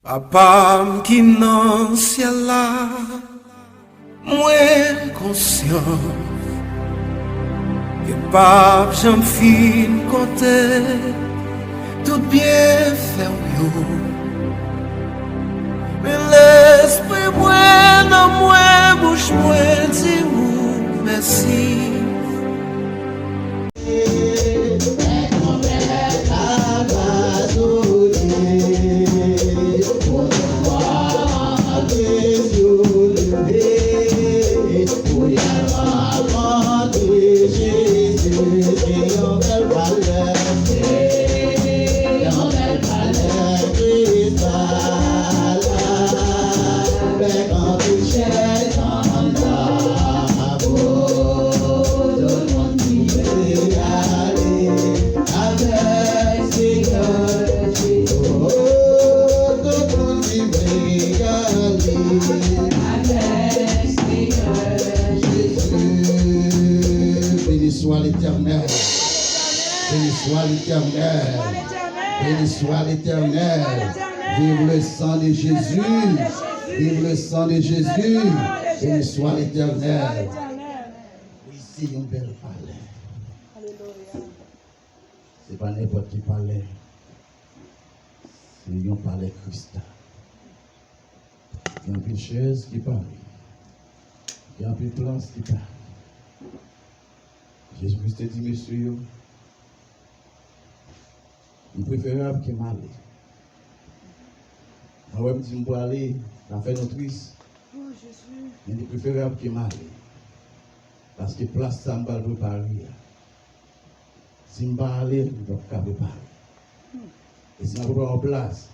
Papa qui nan ciel là, moins conscient que papa j'en fin compter tout bien fait yo. Mais l'esprit moi dans moi bouche moi dit ou merci. Béni soit l'Éternel. Vive le sang de Jésus. Vive le sang de Jésus. Béni soit l'Éternel. Ici, une belle palais. Ce n'est pas n'importe qui palais. C'est un palais cristal. Il y a une chaise qui parle. Il y a une place qui parle. Jésus-Christ a dit, monsieur, il est préférable qu'il m'aille. Moi, je dis, je vais aller, ça fait notre triste. Il est préférable qu'il m'aille. Parce que place, ça me va préparer. Si je ne vais pas aller, je ne vais pas préparer. Et si je ne vais pas en place,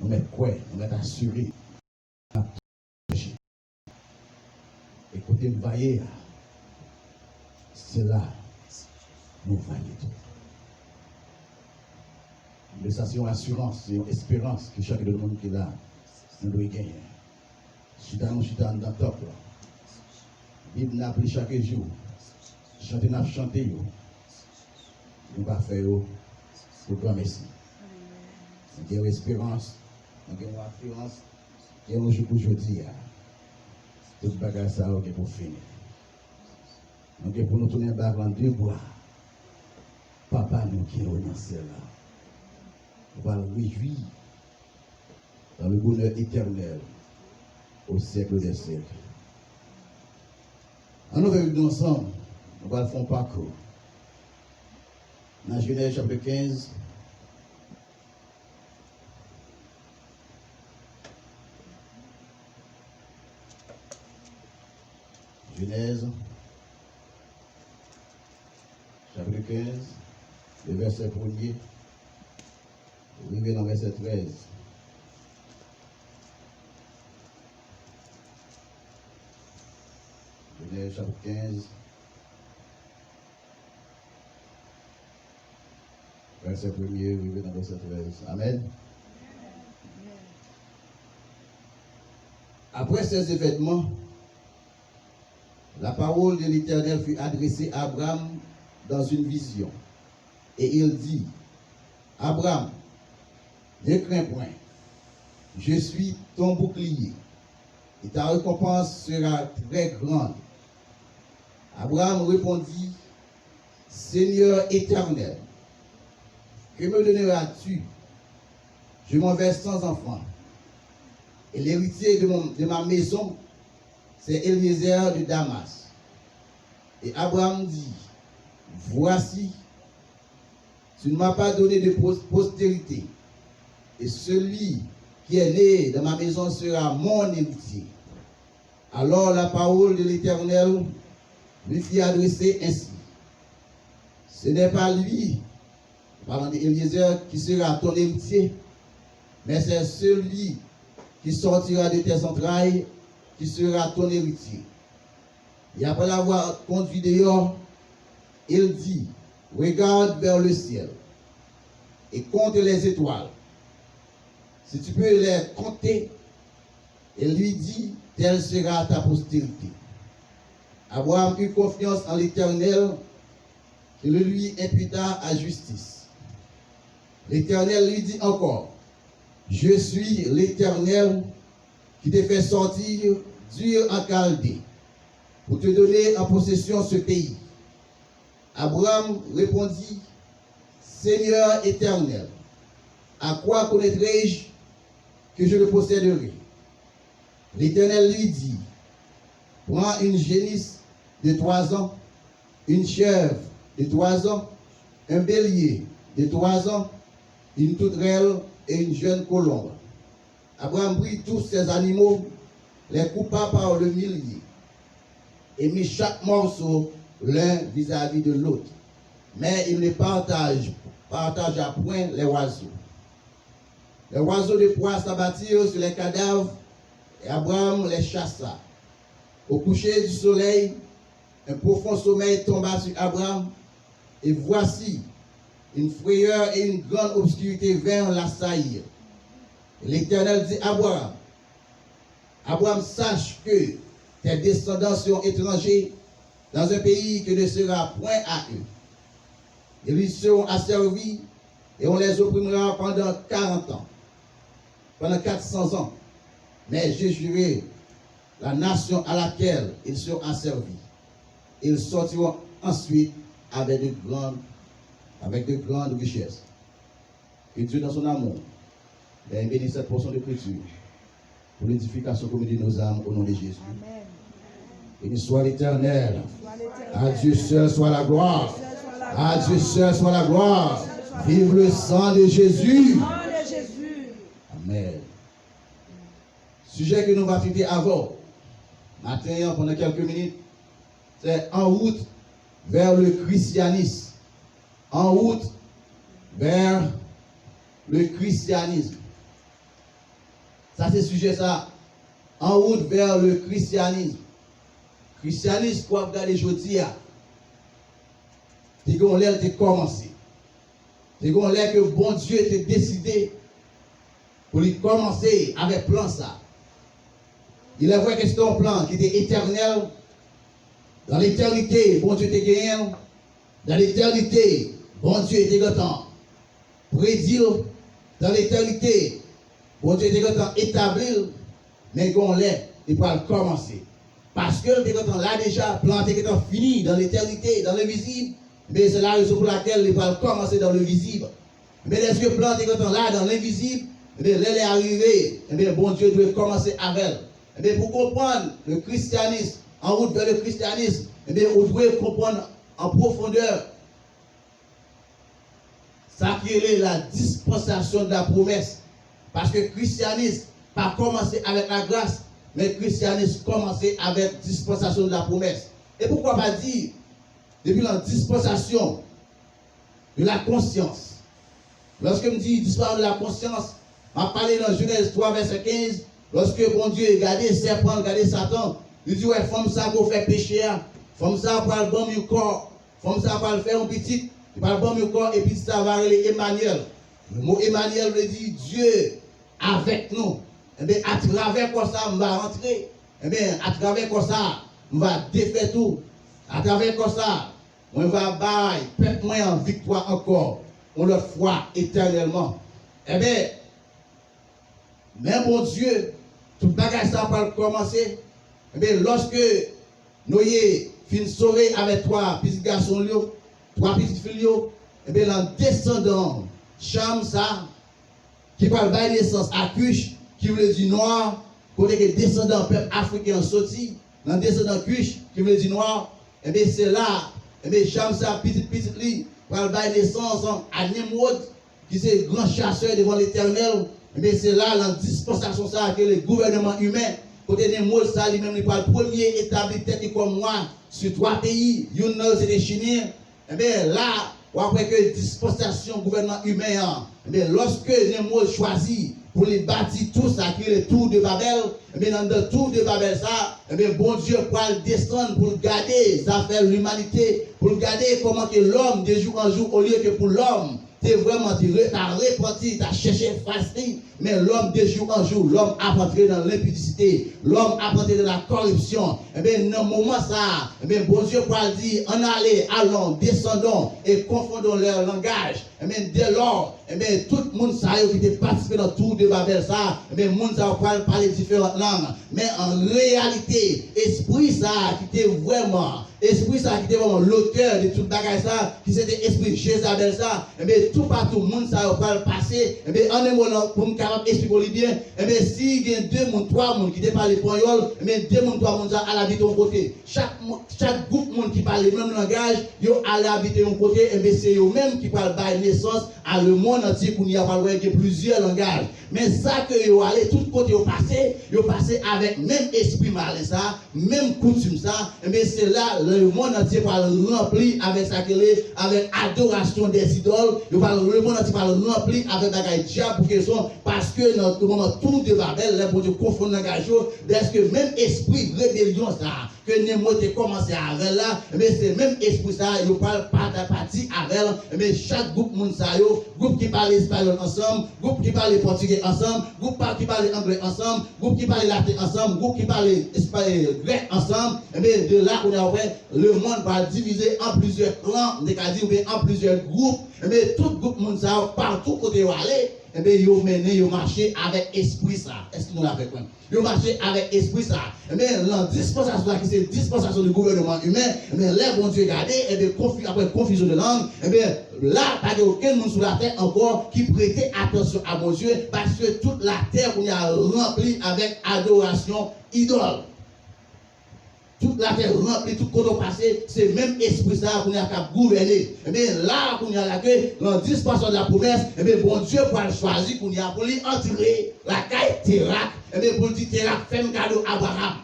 on met quoi? On met assuré. Écoutez, me vailler. C'est là, nous vaillons tout. Mais ça, c'est une assurance, c'est une espérance que chaque monde qui est là, nous doit gagner. Je suis dans le top. La Bible n'a pris chaque jour. Chanter, n'a chanté. Nous va faire pour grand merci. Nous avons espérance, nous avons assurance, nous avons un jour pour aujourd'hui. Tout le bagage ça est pour finir. Nous pour nous tourner vers deux bois. Papa nous qui est dans le ciel là. On va le réjouir dans le bonheur éternel au siècle des siècles. En nous vivons ensemble, on va le faire un parcours. Dans Genèse chapitre 15, Genèse chapitre 15, le verset 1er. Arrivé dans le verset 13. Genèse chapitre 15. Verset 1er, arrivé dans le verset 13. Amen. Après ces événements, la parole de l'Éternel fut adressée à Abraham dans une vision. Et il dit, Abraham, ne crains point, je suis ton bouclier, et ta récompense sera très grande. Abraham répondit, Seigneur éternel, que me donneras-tu? Je m'en vais sans enfant, et l'héritier de ma maison, c'est Eliezer de Damas. Et Abraham dit, voici, tu ne m'as pas donné de postérité, et celui qui est né dans ma maison sera mon héritier. Alors la parole de l'Éternel lui fit adresser ainsi. Ce n'est pas lui, parlant d'Eliezer, qui sera ton héritier, mais c'est celui qui sortira de tes entrailles qui sera ton héritier. Et après l'avoir conduit dehors, il dit, regarde vers le ciel et compte les étoiles. Si tu peux les compter, il lui dit, telle sera ta postérité. Abraham eut confiance en l'Éternel, qui le lui imputa à justice. L'Éternel lui dit encore, je suis l'Éternel qui t'ai fait sortir d'Ur en Chaldée pour te donner en possession ce pays. Abraham répondit, Seigneur éternel, à quoi connaîtrai-je que je le posséderai? L'Éternel lui dit, prends une génisse de 3 ans, une chèvre de 3 ans, un bélier de 3 ans, une tourterelle et une jeune colombe. Abraham prit tous ces animaux, les coupa par le millier, et mit chaque morceau l'un vis-à-vis de l'autre. Mais il ne partagea point les oiseaux. Les oiseaux de proie s'abattirent sur les cadavres, et Abraham les chassa. Au coucher du soleil, un profond sommeil tomba sur Abraham, et voici, une frayeur et une grande obscurité vinrent l'assaillir. L'Éternel dit à Abraham, Abraham, sache que tes descendants seront étrangers dans un pays que ne sera point à eux. Ils lui seront asservis et on les opprimera pendant 40 ans, pendant 400 ans. Mais je jurerai la nation à laquelle ils seront asservis. Ils sortiront ensuite avec de grandes richesses. Que Dieu, dans son amour, bénisse cette portion d'écriture pour l'édification commune de nos âmes au nom de Jésus. Amen. Béni soit l'Éternel. À Dieu seul soit la gloire. À Dieu seul soit la gloire. Vive le sang de Jésus. Amen. Sujet que nous allons traiter avant, matin, pendant quelques minutes, c'est en route vers le christianisme. En route vers le christianisme. Ça, c'est le sujet, ça. En route vers le christianisme. Christianisme, pour regarder aujourd'hui, c'est qu'on l'a commencé. C'est qu'on l'a que bon Dieu était décidé pour lui commencer avec plan ça. Il a vrai que c'est un plan qui était éternel. Dans l'éternité, bon Dieu était gagné. Dans l'éternité, bon Dieu était content. Prédire dans l'éternité, bon Dieu était content établir, mais qu'on l'est, il va commencer. Parce que le content là déjà, plan était content fini dans l'éternité, dans le visible, mais c'est la raison pour laquelle il va commencer dans le visible. Mais est-ce que le plan était content là dans l'invisible, mais elle est arrivée, et bien bon Dieu doit commencer avec elle. Et bien pour comprendre le christianisme, en route vers le christianisme, et bien on doit comprendre en profondeur ça qui est la dispensation de la promesse. Parce que le christianisme pas commencé avec la grâce, mais le christianisme commencé avec la dispensation de la promesse. Et pourquoi pas dire, depuis la dispensation de la conscience, lorsque je me dis dispensation de la conscience, on va parler dans Genèse 3, verset 15, lorsque bon Dieu regardait serpent, regardait Satan, il dit ouais, femme ça pour faire péché, femme ça pour le bon corps, femme ça pour le faire un petit. Il parle bon mon corps et puis ça va aller Emmanuel. Le mot Emmanuel veut dire Dieu avec nous. Et bien à travers quoi ça, on va rentrer. Et bien à travers quoi ça, on va défaire tout. À travers quoi ça, on va bailler, peuple moins en victoire encore. On le foi éternellement. Et bien, même bon Dieu, tout bagage ça va commencer. Et bien lorsque nous fin sauvé avec toi, petits garçons, 3 petites filles, et bien en descendant, Cham ça, qui parle de naissance à Cush, qui veut dire noir, pour les descendants peuple africain sorti, en descendant Cush, qui veut dire noir, et bien c'est là, et bien Cham ça, petite li, parle de naissance à Nimrod, qui c'est grand chasseur devant l'Éternel, et bien c'est là la dispensation ça que le gouvernement humain, côté Nimrod ça, lui-même il parle premier établi tête comme moi, sur 3 pays, une c'est les Chiniens. Eh bien là, après que dispensation gouvernement humain, eh bien lorsque Nimrod choisit pour les bâtir tout ça, qui est le tour de Babel, eh bien dans le tour de Babel ça, eh bien bon Dieu va descendre pour garder les affaires de l'humanité, pour garder comment que l'homme de jour en jour, au lieu que pour l'homme, tu vraiment t'as réparti, t'as cherché facile, mais l'homme de jour en jour, l'homme a entré dans l'impudicité, l'homme a entré dans la corruption. Et bien, dans le moment ça, et bien, bon Dieu va dire, allons, descendons et confondons leur langage. dès lors, tout le monde qui était participé dans tout de Babel, ça, le monde ça parler différentes langues. Mais en réalité, esprit ça qui était vraiment l'auteur de tout le bagage ça, qui c'était esprit Jézabel ça, tout partout, le monde ça va passer, en un moment, pour me capable expliquer bien, si il y a 2 monde, 3 monde qui te parlent espagnol, 2 monde, 3 monde ça à l'habiter de côté. Chaque groupe monde qui parle le même langage, yo à l'habiter de côté, c'est eux même qui parlent par naissance à le monde entier pour y avoir plusieurs langages. Mais ça que yo allé tout côté yo passé avec même esprit malin ça, même coutume ça, c'est là le monde entier va rempli avec ça avec adoration des idoles, le monde entier va rempli avec la diable pour question parce que dans le moment tout de Babel, les bon Dieu confond langage, est-ce que même esprit rébellion ça que Némote commencé avec là, mais c'est même esprit ça, il parle partie avec, mais chaque groupe monde ça groupe qui parle espagnol ensemble, groupe qui parle portugais ensemble, groupe qui parle anglais ensemble, groupe qui parle latin ensemble, groupe qui parle grec ensemble, mais de là on a le monde va diviser en plusieurs clans, en plusieurs groupes, mais tout groupe monde ça partout côté où aller. Eh bien, ils ont mené, ils ont marché avec esprit ça. Est-ce que nous l'avons compris? Ils ont marché avec esprit ça. Eh bien, la dispensation là, qui c'est dispensation du gouvernement humain, eh bien, là, bon Dieu, regardez, eh bien, après confusion de langue, eh bien, là, pas de aucun monde sur la terre encore qui prêtait attention à mon Dieu, parce que toute la terre, on y a rempli avec adoration idole. Toute la terre remplie, tout le monde passé, c'est même esprit ça qu'on a qu'à gouverner. Et bien là, qu'on a là que, dans 10% de la promesse, et bien bon Dieu pour choisir qu'on y a pour lui entrer la caille Térak, et bien pour dire Térak, fait un cadeau à Abraham.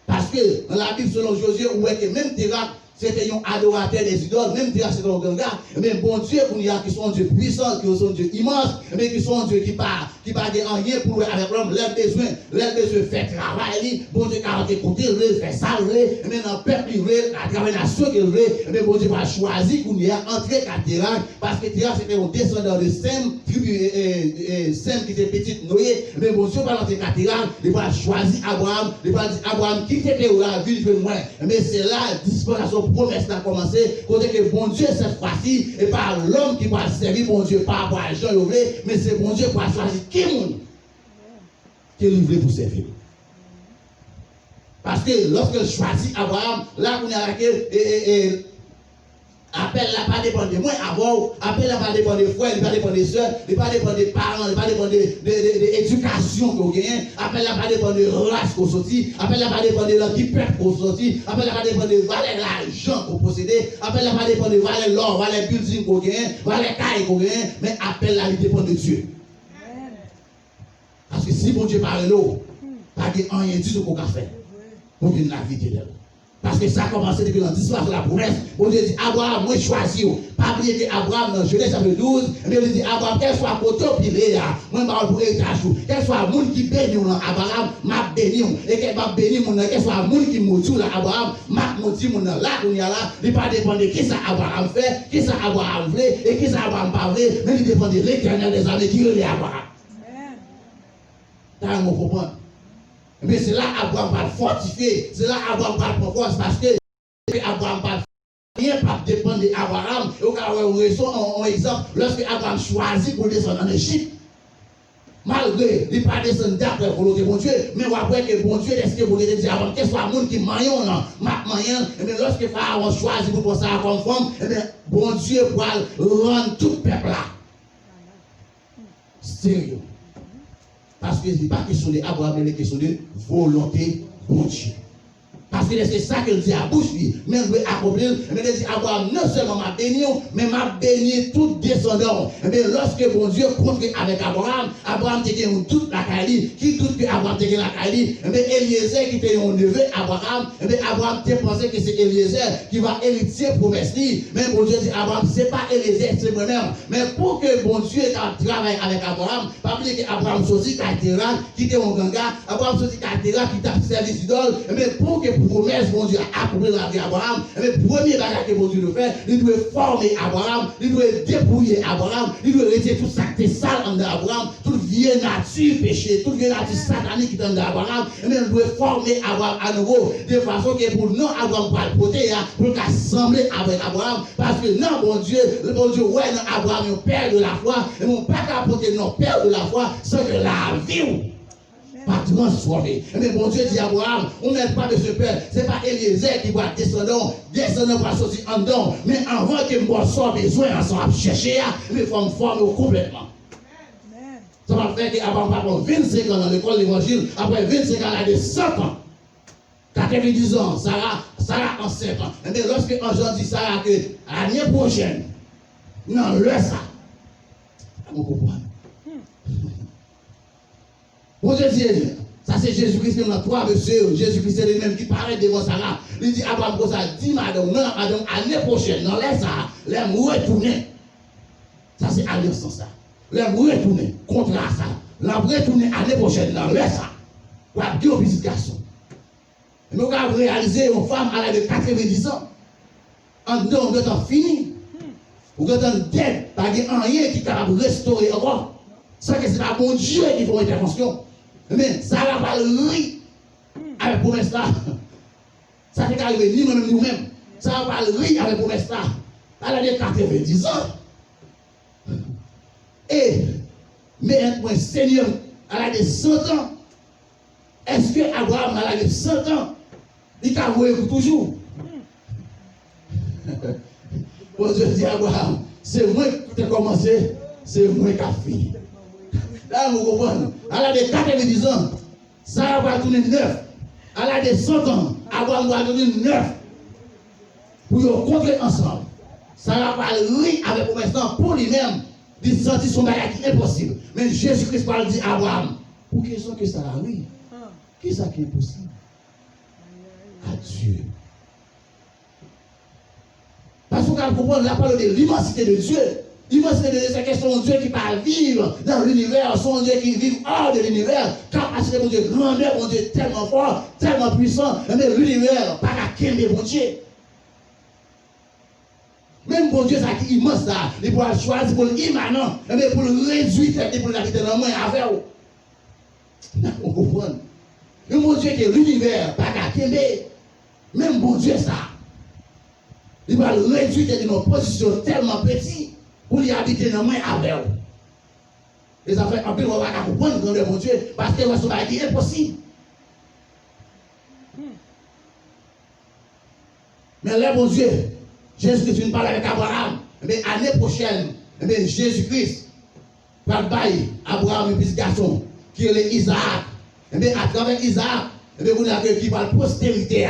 Parce que dans la Bible, selon Josué, où est que même Térak, c'était un adorateur des idoles, même Térak, c'était un grand gars, mais bon Dieu, qu'on y a qui sont un Dieu puissant, qui sont un Dieu immense, mais qui sont un Dieu qui parle en rien pour avec l'homme, leur besoin fait travail, bon Dieu, car écouter, fait ça, mais dans le peuple, la travaillation qu'il veut, mais bon Dieu va choisir qu'on y a entré à Térak, parce que Térak c'était un descendant de Sem, Sem qui était petite Noé, mais bon Dieu va entrer à Térak, il va choisir Abraham, il va dire Abraham, qui était où la ville de moi, mais c'est là, dispensation promesse a commencé, côté que bon Dieu cette fois-ci, et pas l'homme qui va servir bon Dieu, pas pour l'argent, mais c'est bon Dieu qui va choisir qui monde qui est livré pour servir. Parce que lorsqu'il choisit Abraham, là on a laquelle appel là pas dépend de moi avant, appel là pas dépend des frères, il pas dépend des soeurs, il pas dépend des parents, il pas dépend de l'éducation qu'on gagne, appel là pas dépend de race qu'on sortit, appel là pas dépend de l'anti-peuple qu'on sortit, appel là pas dépend de valeur l'argent qu'on possédait, appel là pas dépend de valeur l'or, valeur building qu'on gagne, valeur caille qu'on gagne, mais appel là il dépend de Dieu. Parce que si bon Dieu parle l'eau, pas de rien du tout qu'on a fait pour une la vie éternelle. Parce que ça a commencé depuis l'histoire de la promesse. Bon Dieu dit, Abraham, moi choisi. Pas oublier que Abraham, dans Genèse chapitre 12, il dit, Abraham, quel soit côté pilé, moi je parle pour héritage. Quel soit le monde qui bénit, Abraham, m'a béni. Et qu'elle m'a béni, quel soit le monde qui motive, Abraham, m'a motive, là, on y a là, il ne pas dépendre de qui ça Abraham fait, qui ça Abraham voulait, et qui ça Abraham pas voulait, mais il dépend de l'Éternel des armées qui est Abraham. T'as mon comprendre? Mais c'est là Abraham va fortifier, c'est là Abraham va prendre force parce que Abraham va rien pas dépendre d'Abraham. Et au cas où on exemple, lorsque Abraham choisit pour descendre en Égypte, malgré il pas descendre d'après la volonté de bon Dieu, mais on voit que bon Dieu est-ce que vous voulez dire avant, quel soit le monde qui maillon là, maillon, et bien lorsque Pharaon choisit pour penser à comme femme, et bien bon Dieu va rendre tout le peuple là. Sérieux. Parce que ce n'est pas question d'Abraham, mais question de volonté de Dieu. Parce que c'est ça qu'il dit à bouche, mais il veut accomplir. Mais il dit Abraham, non seulement m'a béni, mais m'a béni tout descendant. Mais lorsque bon Dieu construit avec Abraham, Abraham était un toute la Kaili. Qui doute que Abraham était la Kaili? Mais Eliezer qui était un neveu Abraham, mais Abraham a pensé que c'est Eliezer qui va hériter promesse. Mais bon Dieu dit Abraham, ce n'est pas Eliezer, c'est moi-même. Mais pour que bon Dieu travaille avec Abraham, pas oublier que Abraham sortit Térak, qui était un ganga, Abraham sortit Térak, qui t'a servi d'idole, mais pour que pour promesse, bon Dieu, a accompli dans la vie d'Abraham. Mais premier bagage que bon Dieu doit faire, il doit former Abraham, il doit dépouiller Abraham, il doit retirer tout ça qui est sale en Abraham, toute vieille nature péché, toute vieille nature satanique qui est en Abraham, mais il doit former Abraham à nouveau, de façon que pour non Abraham pas le porter, pour qu'assembler avec Abraham, parce que non, bon Dieu, ouais, non, Abraham est père de la foi, et mon père n'a porté non père de la foi, sans que la vie pas transformé. Mais bon Dieu dit à Abraham, on n'aide pas de ce père. Ce n'est pas Eliezer qui va descendre pour sortir en dedans. Mais avant que moi soit besoin, on s'en chercher, mais il faut me former complètement. Ça va faire qu'Abraham va prendre 25 ans dans l'école de l'évangile, après 25 ans, il a de 100 ans. 90 ans, Sarah enceinte. Mais lorsque un jour dit Sarah que l'année prochaine, non, le ça, vous comprenez. Bon Dieu dit, ça c'est Jésus-Christ qui est dans toi, monsieur. Jésus-Christ c'est lui-même qui paraît devant Sarah. Il dit, Abraham, comme ça, dit madame, non, madame, l'année prochaine, non, laisse ça, les retourner. Ça c'est alliance ça. Les retourner, contre ça. Les retourner l'année prochaine, non, laisse ça. Pour dire au petit garçon. Mais on va réaliser une femme à l'âge de 90 ans. En dedans, on est fini. On est en tête, pas de rien qui est capable de restaurer encore. Ça que c'est pas bon Dieu qui fait une intervention. Mais ça va pas le rire avec promesse là. Ça n'est qu'arrivé ni nous-mêmes nous-mêmes. Ça va pas le rire avec promesse là. Elle a des 90 ans. Et, mais un Seigneur, elle a des 100 ans. Est-ce que Abraham a des 100 ans? Il t'a voué toujours. Bon Dieu dit à Abraham, c'est moi qui ai commencé, c'est moi qui ai fini. Là, vous comprenez. Elle a des 90 ans. Ça va tourner 9. Elle a des 100 ans. Abraham va tourner 9. Pour nous contrer ensemble. Ça va pas rire avec pour l'instant pour lui-même. Il sentit son bagage qui est impossible. Mais Jésus-Christ parle dit à Abraham. Pour quelle raison que ça va rire? Qui est ça qui est possible? À Dieu. Parce qu'on comprend la parole de l'immensité de Dieu. L'immensité de Dieu, c'est que son Dieu qui parle vivre dans l'univers, son Dieu qui vit hors de l'univers. Capacité de mon Dieu, grandeur, mon Dieu, tellement fort, tellement puissant. Mais l'univers, pas qu'à quel mon Dieu. Même mon Dieu, ça qui est immense là, il pourra choisir pour l'immanent, mais pour le réduire, pour l'habiter dans le moins avec vous. On comprend. Le mon Dieu qui est l'univers, pas qu'à quel même mon Dieu ça. Il va le réduire dans une position tellement petite pour y habiter dans le moins avec vous. Et ça fait un peu, on va comprendre grandeur mon Dieu, parce que ça va être impossible. Mais là, mon Dieu, Jésus-Christ, tu parles avec Abraham. Mais l'année prochaine, Jésus-Christ va bailler Abraham, un petit garçon, qui est Isaac. Et à travers Isaac, vous avez qui parle postérité.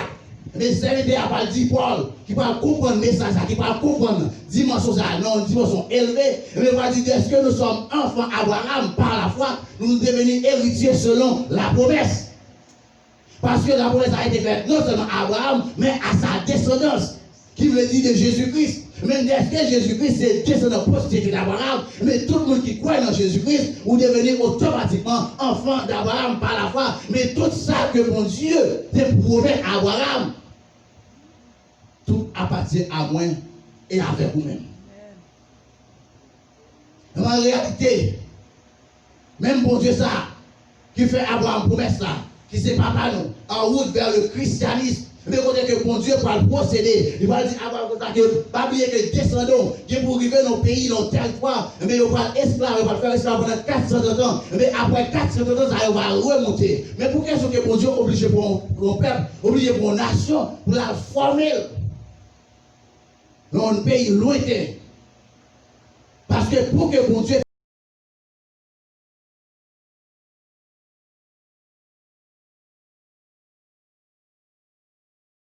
Mais c'est à parle dit Paul, qui va comprendre le message, qui va comprendre dimension ça, non, dimension élevée. Mais va dire, est-ce que nous sommes enfants Abraham par la foi, nous devenons héritiers selon la promesse. Parce que la promesse a été faite non seulement à Abraham, mais à sa descendance, qui veut dire de Jésus-Christ. Mais est-ce que Jésus-Christ c'est descendant postérieur d'Abraham? Mais tout le monde qui croit dans Jésus-Christ, vous devenez automatiquement enfant d'Abraham par la foi. Mais tout ça que mon Dieu te promet à Abraham, tout appartient à moi et avec vous-même. En réalité, même bon Dieu ça, qui fait Abraham promesse ça, qui c'est papa nous, en route vers le christianisme. Mais quand que bon Dieu va le procéder, il va dire Abraham que pas oublier que descendons, qui pour arriver dans le pays, dans le territoire, mais il va esclave, il va faire esclave pendant 400 ans. Mais après 400 ans, ça va remonter. Mais pour qu'est-ce que bon Dieu obligé pour un peuple, obligé pour une nation, pour la former dans un pays lointain. Parce que pour que bon Dieu